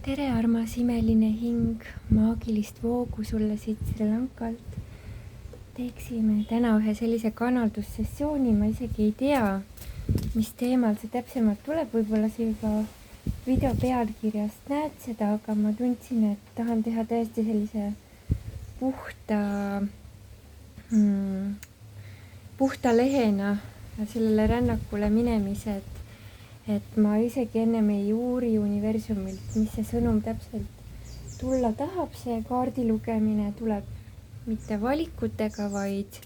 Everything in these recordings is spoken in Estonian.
tere, armas imeline hing, maagilist voogu sulle siit Sri Lankalt. Teeksime täna ühe sellise kanaldussessiooni, ma isegi ei tea, mis teemal see täpsemalt tuleb, võib-olla sa juba video pealkirjast näed seda, aga ma tundsin, et tahan teha täiesti sellise puhta lehena sellele rännakule minemise, et ma isegi ennem ei uuri universumilt, mis see sõnum täpselt tulla tahab. See kaardi lugemine tuleb mitte valikutega, vaid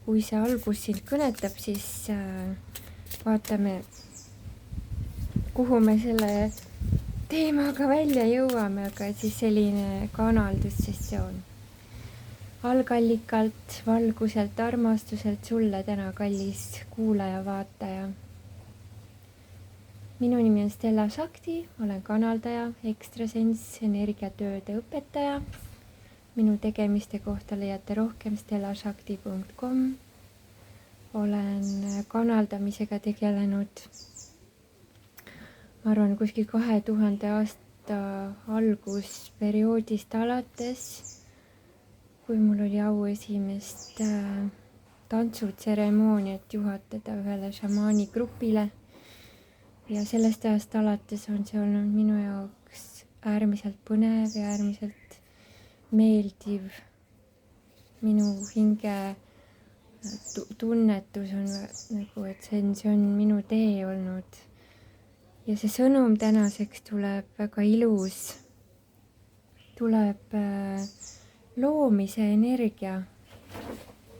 kui see algus sind kõnetab, siis vaatame, kuhu me selle teemaga välja jõuame, aga siis selline kanaldussessioon. Algallikalt, valguselt, armastuselt sulle täna, kallis kuulaja-vaataja. Minu nimi on Stella Shakti, olen kanaldaja, ekstrasens, energiatööde õpetaja. Minu tegemiste kohta leiate rohkem stellashakti.com. Olen kanaldamisega tegelenud, ma arvan, kuskil 2000 aasta algusperioodist alates, kui mul oli au esimest tantsutseremooniat juhatada ühele šamaani grupile. Ja sellest ajast alates on see olnud minu jaoks äärmiselt põnev ja äärmiselt meeldiv. Minu hinge tunnetus on nagu, et see on minu tee olnud. Ja see sõnum tänaseks tuleb väga ilus. Tuleb loomise energia.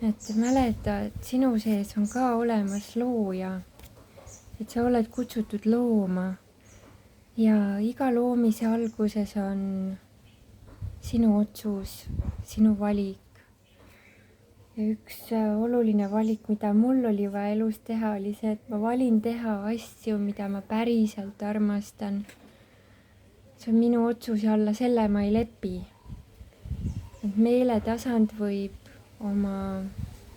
Et mäleta, et sinu sees on ka olemas looja. Et sa oled kutsutud looma ja iga loomise alguses on sinu otsus, sinu valik. Ja üks oluline valik, mida mul oli vaja elus teha, oli see, et ma valin teha asju, mida ma päriselt armastan. See on minu otsus ja alla selle ma ei lepi. Et meeletasand võib oma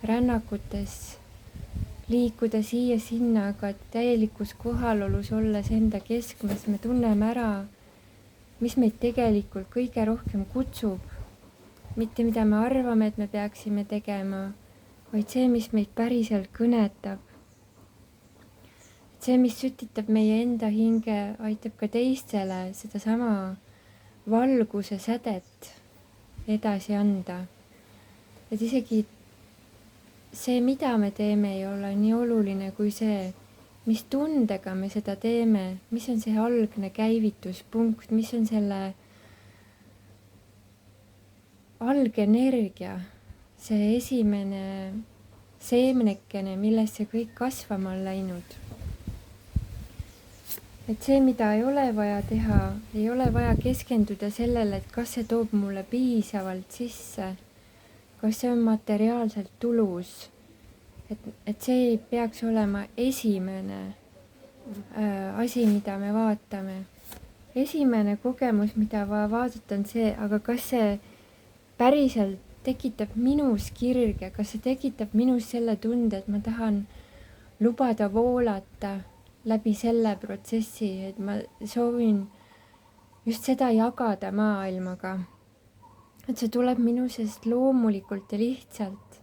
rännakutes liikuda siia-sinna, aga täielikus kohalolus olles enda keskmes me tunneme ära, mis meid tegelikult kõige rohkem kutsub. Mitte mida me arvame, et me peaksime tegema, vaid see, mis meid päriselt kõnetab. See, mis sütitab meie enda hinge, aitab ka teistele sedasama valguse sädet edasi anda. Et isegi see, mida me teeme, ei ole nii oluline kui see, mis tundega me seda teeme, mis on see algne käivituspunkt, mis on selle algenergia, see esimene seemnekene, millest see kõik kasvama on läinud. Et see, mida ei ole vaja teha, ei ole vaja keskenduda sellele, et kas see toob mulle piisavalt sisse, kas see on materiaalselt tulus, et see ei peaks olema esimene asi, mida me vaatame. Esimene kogemus, mida vaja vaadata, on see, aga kas see päriselt tekitab minus kirge, kas see tekitab minus selle tunde, et ma tahan lubada voolata läbi selle protsessi, et ma soovin just seda jagada maailmaga. Et see tuleb minu seest loomulikult ja lihtsalt.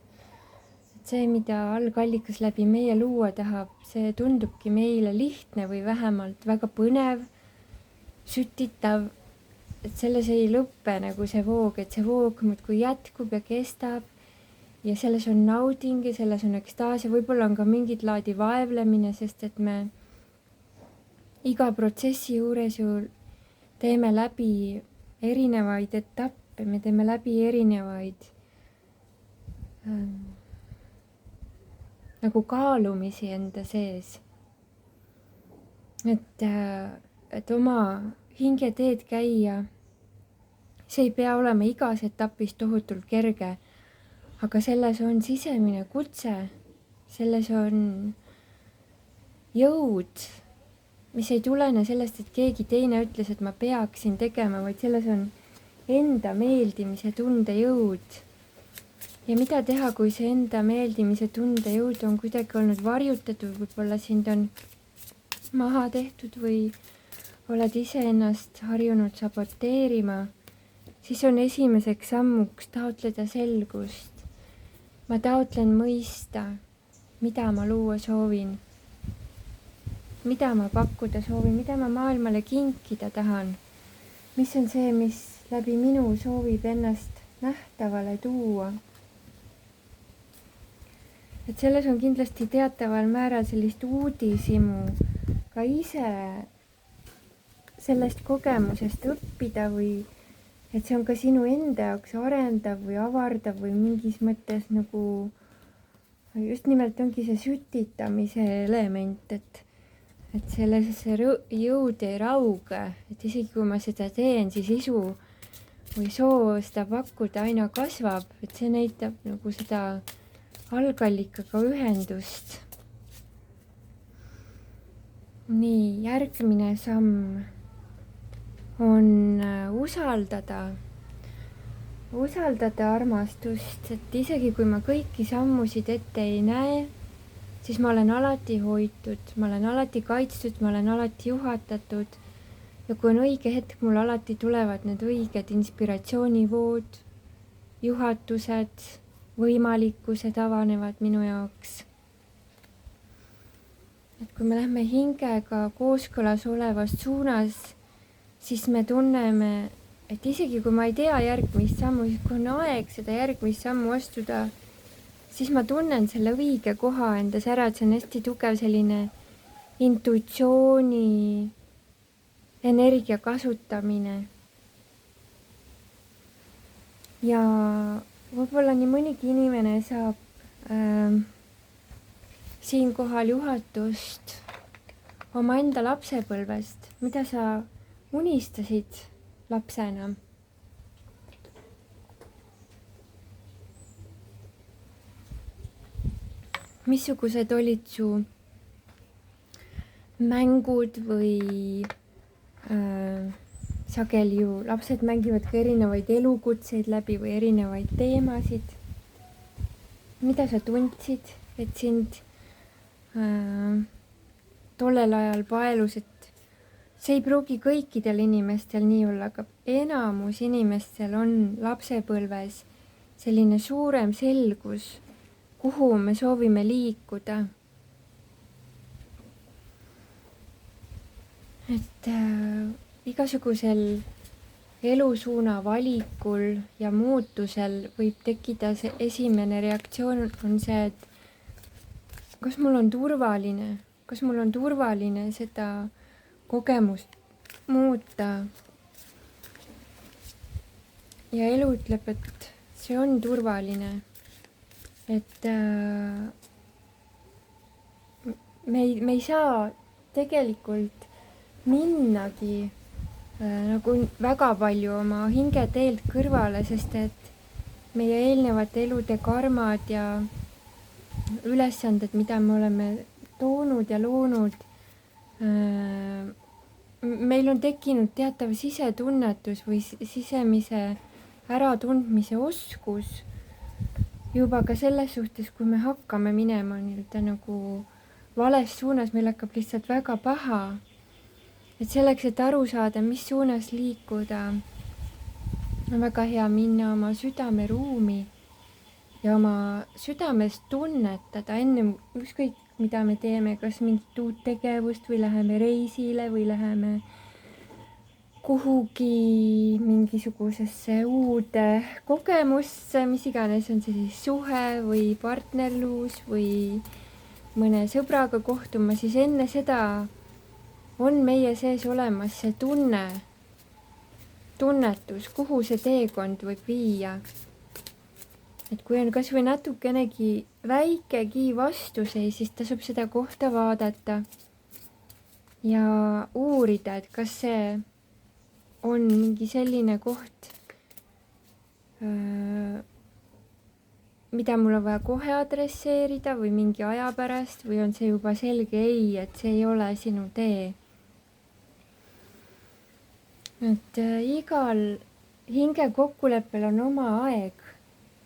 Et see, mida algallikas läbi meie luua tahab, see tundubki meile lihtne või vähemalt väga põnev, sütitav. Et selles ei lõppe nagu see voog, et see voog muudkui jätkub ja kestab. Ja selles on nauding ja selles on ekstaas ja võib-olla on ka mingid laadi vaevlemine, sest et me iga protsessi juures ju teeme läbi erinevaid etappe. Me teeme läbi erinevaid nagu kaalumisi enda sees. Et oma hingeteed käia, see ei pea olema igas etapis tohutult kerge, aga selles on sisemine kutse, selles on jõud, mis ei tulene sellest, et keegi teine ütles, et ma peaksin tegema, vaid selles on enda meeldimise tunde jõud. Ja mida teha, kui see enda meeldimise tunde jõud on kuidagi olnud varjutatud, võib-olla sind on maha tehtud või oled iseennast harjunud saboteerima, siis on esimeseks sammuks taotleda selgust. Ma taotlen mõista, mida ma luua soovin, mida ma pakkuda soovin, mida ma maailmale kinkida tahan, mis on see, mis läbi minu soovib ennast nähtavale tuua. Et selles on kindlasti teataval määral sellist uudishimu ka ise sellest kogemusest õppida või et see on ka sinu enda jaoks arendav või avardav või mingis mõttes nagu just nimelt ongi see sütitamise element, et selles jõud ei rauge, et isegi kui ma seda teen, siis isu või soov seda pakkuda aina kasvab, et see näitab nagu seda algallikaga ühendust. Nii, järgmine samm on usaldada armastust, et isegi kui ma kõiki sammusid ette ei näe, siis ma olen alati hoitud, ma olen alati kaitstud, ma olen alati juhatatud ja kui on õige hetk, mul alati tulevad need õiged inspiratsioonivood, juhatused, võimalikkused avanevad minu jaoks. Et kui me lähme hingega kooskõlas olevas suunas, siis me tunneme, et isegi kui ma ei tea järgmist sammu, siis kui on aeg seda järgmist sammu astuda, siis ma tunnen selle õige koha endas ära, et see on hästi tugev selline intuitsiooni energia kasutamine. Ja võib-olla nii mõnigi inimene saab siinkohal juhatust omaenda lapsepõlvest, mida sa unistasid lapsena. Missugused olid su mängud või sageli ju lapsed mängivad ka erinevaid elukutseid läbi või erinevaid teemasid. Mida sa tundsid, et sind tollel ajal paelus, et see ei pruugi kõikidel inimestel nii olla, aga enamus inimestel on lapsepõlves selline suurem selgus, kuhu me soovime liikuda. Et igasugusel elusuuna valikul ja muutusel võib tekkida see esimene reaktsioon on see, et kas mul on turvaline seda kogemust muuta. Ja elu ütleb, et see on turvaline. Et me ei saa tegelikult minnagi nagu väga palju oma hingeteelt kõrvale, sest et meie eelnevate elude karmad ja ülesanded, mida me oleme toonud ja loonud, meil on tekkinud teatav sisetunnetus või sisemise äratundmise oskus juba ka selles suhtes, kui me hakkame minema nii-öelda nagu vales suunas, meil hakkab lihtsalt väga paha. Et selleks, et aru saada, mis suunas liikuda, on väga hea minna oma südameruumi ja oma südames tunnetada enne ükskõik, mida me teeme, kas mingit uut tegevust või läheme reisile või läheme kuhugi mingisugusesse uude kogemusse, mis iganes, on see siis suhe või partnerlus või mõne sõbraga kohtuma, siis enne seda on meie sees olemas see tunnetus, kuhu see teekond võib viia. Et kui on kas või natukenegi väikegi vastuseis, siis tasub seda kohta vaadata ja uurida, et kas see on mingi selline koht, mida mul on vaja kohe adresseerida või mingi aja pärast või on see juba selge ei, et see ei ole sinu tee. Et igal hingekokkuleppel on oma aeg.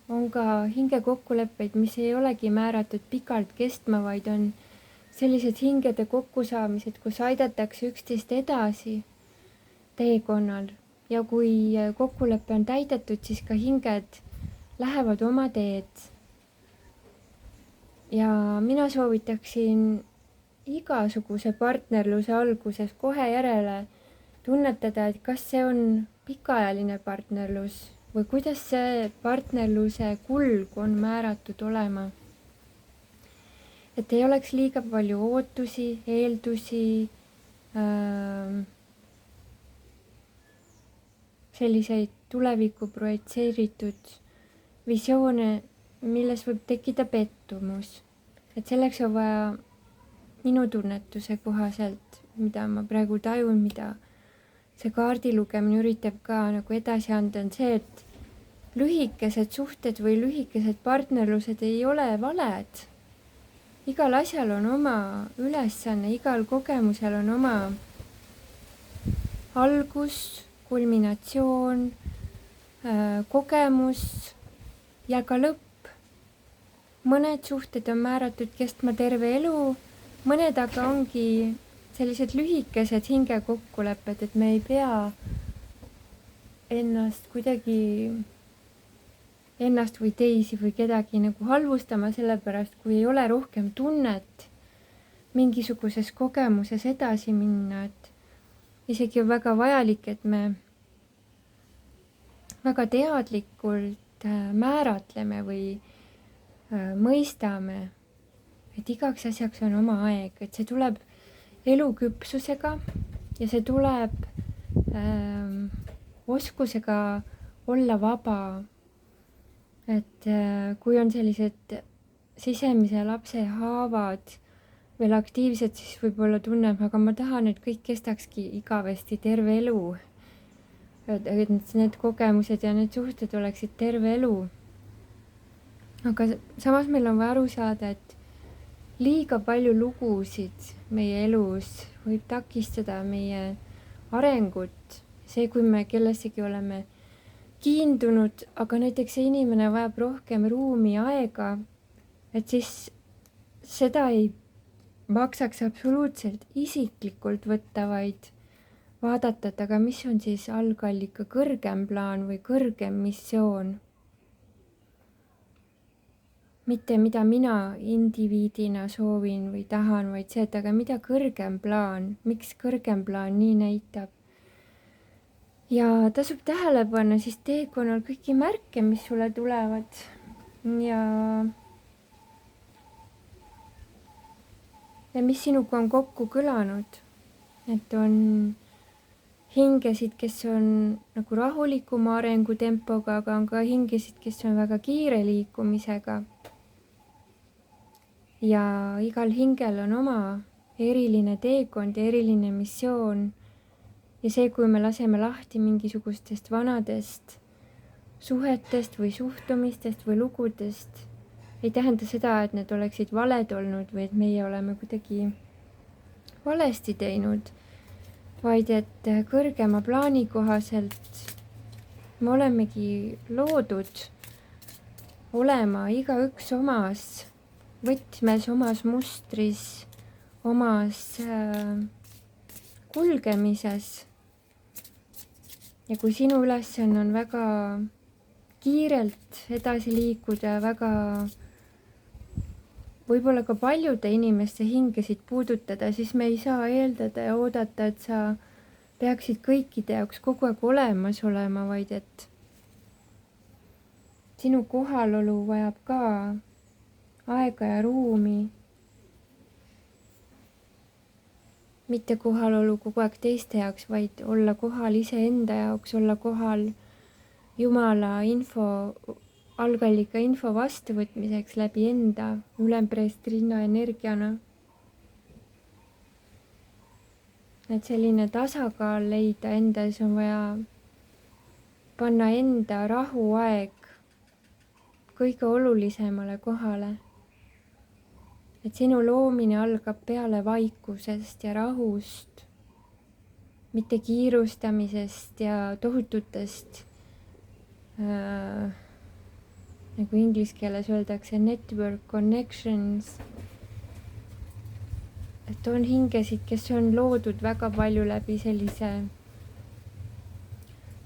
On ka hingekokkuleppeid, mis ei olegi määratud pikalt kestma, vaid on sellised hingede kokkusaamised, kus aidatakse üksteist edasi teekonnal ja kui kokkulepe on täidetud, siis ka hinged lähevad oma teed. Ja mina soovitaksin igasuguse partnerluse alguses kohe järele tunnetada, et kas see on pikaajaline partnerlus või kuidas see partnerluse kulg on määratud olema. Et ei oleks liiga palju ootusi, eeldusi, selliseid tulevikku projitseeritud visioone, milles võib tekkida pettumus. Et selleks on vaja minu tunnetuse kohaselt, mida ma praegu tajun, mida see kaardi lugemine üritab ka nagu edasi anda, on see, et lühikesed suhted või lühikesed partnerlused ei ole valed. Igal asjal on oma ülesanne, igal kogemusel on oma algus, kulminatsioon, kogemus ja ka lõpp. Mõned suhted on määratud kestma terve elu, mõned aga ongi sellised lühikesed hingekokkulepped, et me ei pea ennast või teisi või kedagi nagu halvustama, sellepärast kui ei ole rohkem tunnet mingisuguses kogemuses edasi minna, et isegi on väga vajalik, et me väga teadlikult määratleme või mõistame, et igaks asjaks on oma aeg, et see tuleb eluküpsusega ja see tuleb oskusega olla vaba. Et kui on sellised sisemise lapse haavad veel aktiivsed, siis võib-olla tunneb, aga ma tahan, et kõik kestakski igavesti terve elu. Et need kogemused ja need suhted oleksid terve elu. Aga samas meil on vaja aru saada, et liiga palju lugusid meie elus võib takistada meie arengut. See, kui me kellessegi oleme kiindunud, aga näiteks see inimene vajab rohkem ruumi, aega, et siis seda ei maksaks absoluutselt isiklikult võtta, vaid vaadata, et aga mis on siis algallika kõrgem plaan või kõrgem missioon. Mitte mida mina indiviidina soovin või tahan, vaid see, et aga mida kõrgem plaan, miks kõrgem plaan nii näitab. Ja tasub tähele panna siis teekonnal kõiki märke, mis sulle tulevad ja mis sinuga on kokku kõlanud. Et on hingesid, kes on nagu rahulikuma arengutempoga, aga on ka hingesid, kes on väga kiire liikumisega. Ja igal hingel on oma eriline teekond ja eriline missioon. Ja see, kui me laseme lahti mingisugustest vanadest suhetest või suhtumistest või lugudest, ei tähenda seda, et need oleksid valed olnud või et meie oleme kuidagi valesti teinud, vaid et kõrgema plaani kohaselt me olemegi loodud olema igaüks omas võtmes, omas mustris, omas kulgemises. Ja kui sinu ülesanne on väga kiirelt edasi liikuda, väga võib-olla ka paljude inimeste hingesid puudutada, siis me ei saa eeldada ja oodata, et sa peaksid kõikide jaoks kogu aeg olemas olema, vaid et sinu kohalolu vajab ka aega ja ruumi. Mitte kohalolu kogu aeg teiste jaoks, vaid olla kohal iseenda jaoks, olla kohal Jumala algallika info vastuvõtmiseks läbi enda ülempreestrinna energiana. Et selline tasakaal leida endas on vaja panna enda rahuaeg kõige olulisemale kohale. Et sinu loomine algab peale vaikusest ja rahust, mitte kiirustamisest ja tohututest, nagu inglise keeles öeldakse, network connections. et on hingesid, kes on loodud väga palju läbi sellise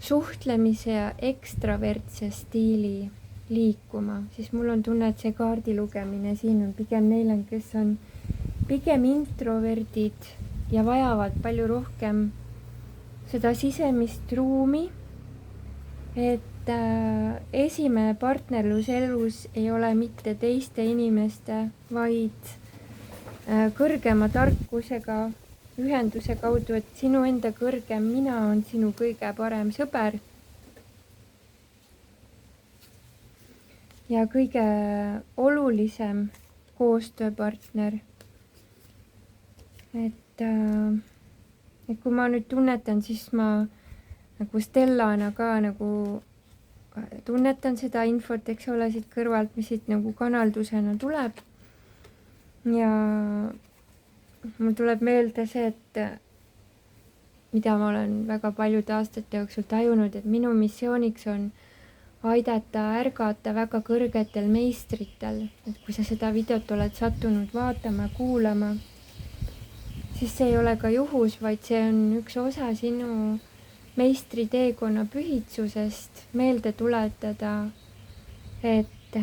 suhtlemise ja ekstravertse stiili liikuma, siis mul on tunne, et see kaardi lugemine siin on pigem neil, kes on pigem introverdid ja vajavad palju rohkem seda sisemist ruumi, et esimene partnerlus elus ei ole mitte teiste inimeste, vaid kõrgema tarkusega ühenduse kaudu, et sinu enda kõrgem mina on sinu kõige parem sõber ja kõige olulisem koostööpartner. Et kui ma nüüd tunnetan, siis ma nagu Stellana ka nagu tunnetan seda infot, eks ole, siit kõrvalt, mis siit nagu kanaldusena tuleb. Ja mul tuleb meelde see, et mida ma olen väga paljude aastate jooksul tajunud, et minu missiooniks on aidata ärgata väga kõrgetel meistritel. Et kui sa seda videot oled sattunud vaatama, kuulama, siis see ei ole ka juhus, vaid see on üks osa sinu meistriteekonna pühitsusest meelde tuletada, et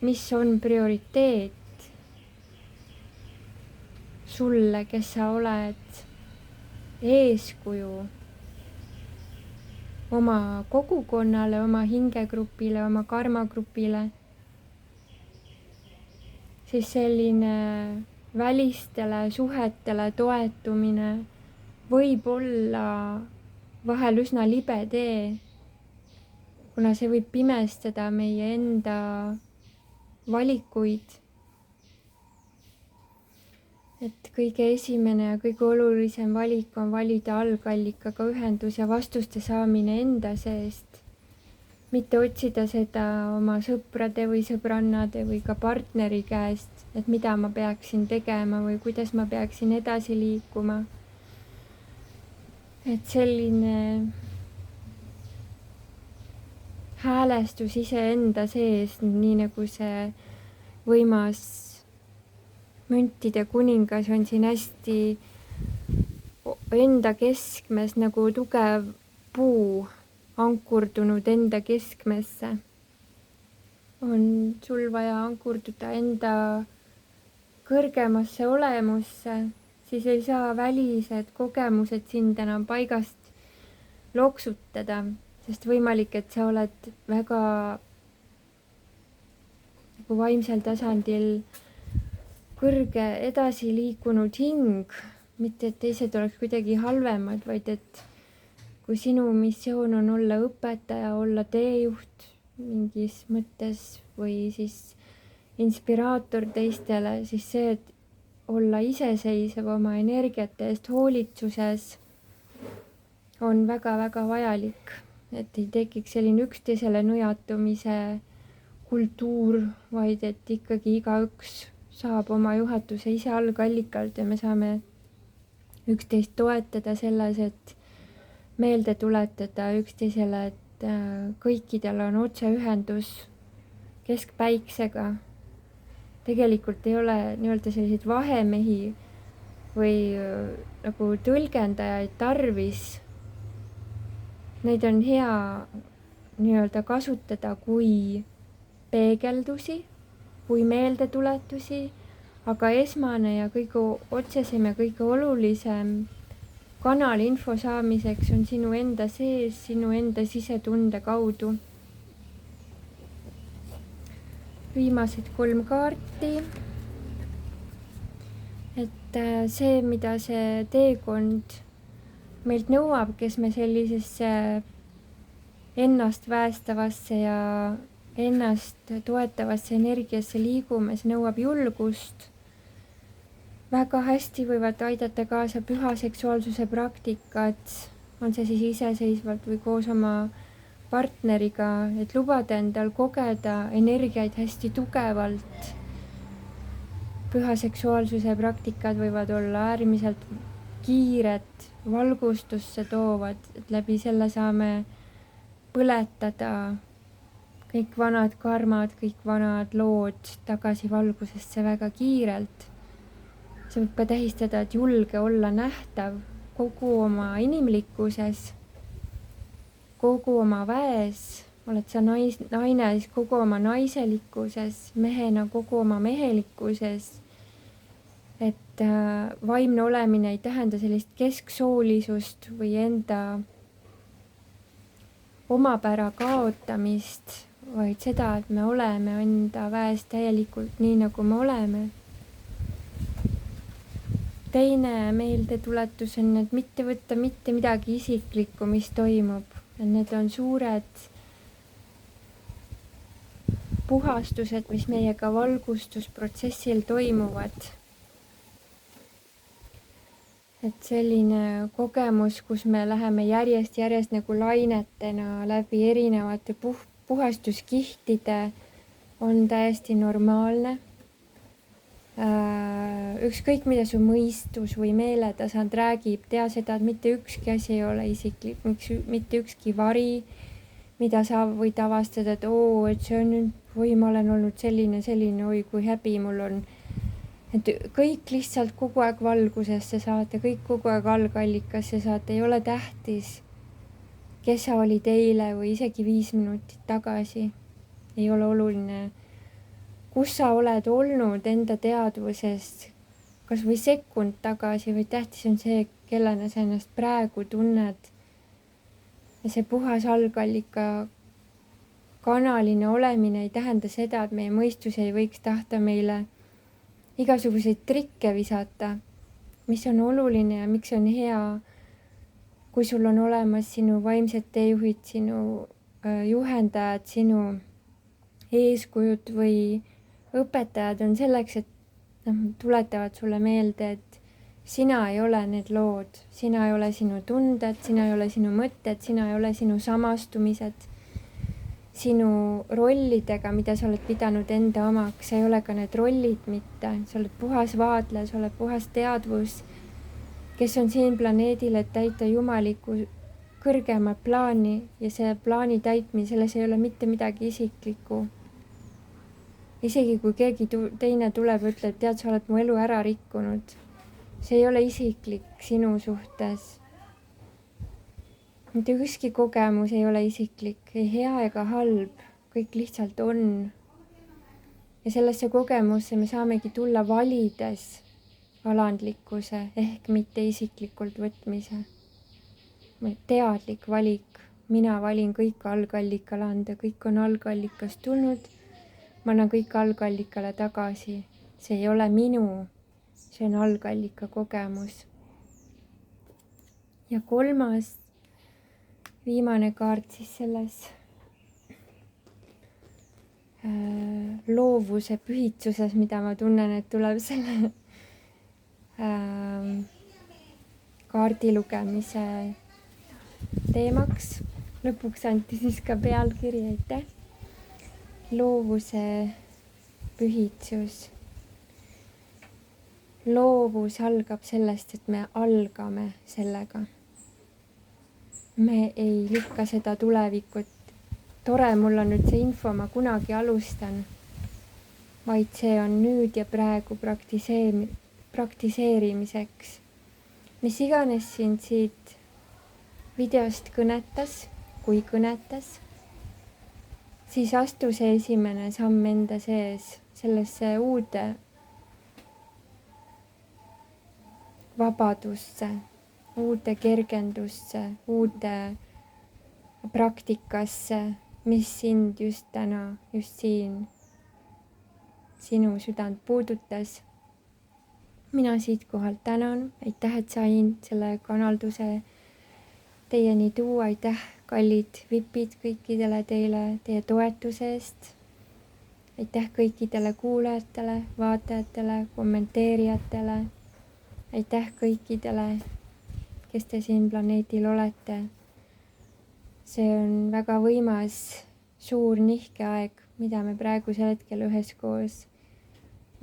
mis on prioriteet sulle, kes sa oled eeskuju oma kogukonnale, oma hingegrupile, oma karmagrupile, siis selline välistele suhetele toetumine võib olla vahel üsna libe tee, kuna see võib pimestada meie enda valikuid. Et kõige esimene ja kõige olulisem valik on valida algallikaga ühendus ja vastuste saamine enda seest, mitte otsida seda oma sõprade või sõbrannade või ka partneri käest, et mida ma peaksin tegema või kuidas ma peaksin edasi liikuma. Et selline häälestus iseenda sees, nii nagu see võimas müntide kuningas on siin hästi enda keskmes nagu tugev puu ankurdunud enda keskmesse. On sul vaja ankurduda enda kõrgemasse olemusse, siis ei saa välised kogemused sind enam paigast loksutada, sest võimalik, et sa oled väga nagu vaimsel tasandil kõrge edasi liikunud hing, mitte et teised oleks kuidagi halvemad, vaid et kui sinu missioon on olla õpetaja, olla teejuht mingis mõttes või siis inspiraator teistele, siis see, et olla iseseisev oma energiate eest hoolitsuses on väga-väga vajalik, et ei tekiks selline üksteisele nõjatumise kultuur, vaid et ikkagi igaüks saab oma juhatuse ise algallikalt ja me saame üksteist toetada selles, et meelde tuletada üksteisele, et kõikidel on otseühendus keskpäiksega. Tegelikult ei ole nii-öelda selliseid vahemehi või nagu tõlgendajaid tarvis. Neid on hea nii-öelda kasutada kui peegeldusi, kui meeldetuletusi, aga esmane ja kõige otsesem ja kõige olulisem kanal info saamiseks on sinu enda sees, sinu enda sisetunde kaudu. Viimased 3 kaarti. Et see, mida see teekond meilt nõuab, kes me sellisesse ennast väestavasse ja ennast toetavasse energiasse liigume, see nõuab julgust. Väga hästi võivad aidata kaasa püha seksuaalsuse praktikad, on see siis iseseisvalt või koos oma partneriga, et lubada endal kogeda energiaid hästi tugevalt. Püha seksuaalsuse praktikad võivad olla äärmiselt kiired, valgustusse toovad, et läbi selle saame põletada kõik vanad karmad, kõik vanad lood tagasi valgusesse väga kiirelt. See võib ka tähistada, et julge olla nähtav kogu oma inimlikkuses, kogu oma väes, oled sa naine, siis kogu oma naiselikkuses, mehena kogu oma mehelikkuses. Et vaimne olemine ei tähenda sellist kesksoolisust või enda omapära kaotamist, vaid seda, et me oleme enda väes täielikult nii, nagu me oleme. Teine meeldetuletus on, et mitte võtta mitte midagi isiklikku, mis toimub. Need on suured puhastused, mis meiega valgustusprotsessil toimuvad. Et selline kogemus, kus me läheme järjest nagu lainetena läbi erinevate puhastuskihtide, on täiesti normaalne. Ükskõik, mida su mõistus või meeletasand räägib, tea seda, et mitte ükski asi ei ole isiklik, mitte ükski vari, mida sa võid avastada, et et see on nüüd, oi, ma olen olnud selline, oi, kui häbi mul on. Et kõik lihtsalt kogu aeg valgusesse saate, kõik kogu aeg algallikasse saate, ei ole tähtis, kes sa olid eile või isegi 5 minutit tagasi. Ei ole oluline, kus sa oled olnud enda teadvusest, kas või sekund tagasi, või tähtis on see, kellena sa ennast praegu tunned. Ja see puhas algallika kanaline olemine ei tähenda seda, et meie mõistus ei võiks tahta meile igasuguseid trikke visata, mis on oluline ja miks on hea, kui sul on olemas sinu vaimsed teejuhid, sinu juhendajad, sinu eeskujud või õpetajad on selleks, et tuletavad sulle meelde, et sina ei ole need lood, sina ei ole sinu tunded, sina ei ole sinu mõtted, sina ei ole sinu samastumised, sinu rollidega, mida sa oled pidanud enda omaks, sa ei ole ka need rollid mitte, sa oled puhas vaadleja, sa oled puhas teadvus, kes on siin planeedil, et täita jumaliku kõrgemat plaani ja see plaani täitmine, selles ei ole mitte midagi isiklikku. Isegi kui keegi teine tuleb ja ütleb, tead, sa oled mu elu ära rikkunud, see ei ole isiklik sinu suhtes. Mitte ükski kogemus ei ole isiklik, ei hea ega halb, kõik lihtsalt on. Ja sellesse kogemusse me saamegi tulla valides alandlikkuse ehk mitte isiklikult võtmise. Teadlik valik, mina valin kõik algallikale anda, kõik on algallikast tulnud, ma annan kõik algallikale tagasi. See ei ole minu, see on algallika kogemus. Ja kolmas, viimane kaart siis selles loovuse pühitsuses, mida ma tunnen, et tuleb selle kaardi lugemise teemaks. Lõpuks anti siis ka pealkiri, aitäh. Loovuse pühitsus. Loovus algab sellest, et me algame sellega. Me ei lükka seda tulevikut. Tore, mul on nüüd see info, ma kunagi alustan. Vaid see on nüüd ja praegu praktiseerimiseks. Mis iganes sind siit videost kõnetas, kui kõnetas, siis astu see esimene samm enda sees sellesse uude vabadusse, uude kergendusse, uude praktikasse, mis sind just täna, just siin, sinu südant puudutas. Mina siit kohalt tänan, aitäh, et sain selle kanalduse teieni tuua, aitäh, kallid vipid kõikidele teile teie toetuse eest. Aitäh kõikidele kuulajatele, vaatajatele, kommenteerijatele. Aitäh kõikidele, kes te siin planeedil olete. See on väga võimas, suur nihkeaeg, mida me praegusel hetkel üheskoos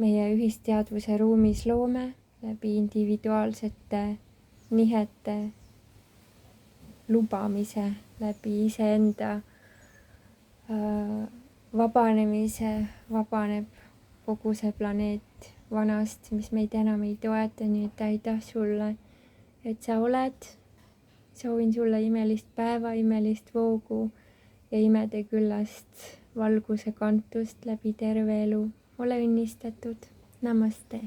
meie ühisteadvuse ruumis loome läbi individuaalsete nihete lubamise, läbi iseenda vabanemise vabaneb kogu see planeet vanast, mis meid enam ei toeta, nii et aitäh sulle, et sa oled. Soovin sulle imelist päeva, imelist voogu ja imedeküllast valguse kantust läbi terve elu. Ole õnnistatud. Namaste.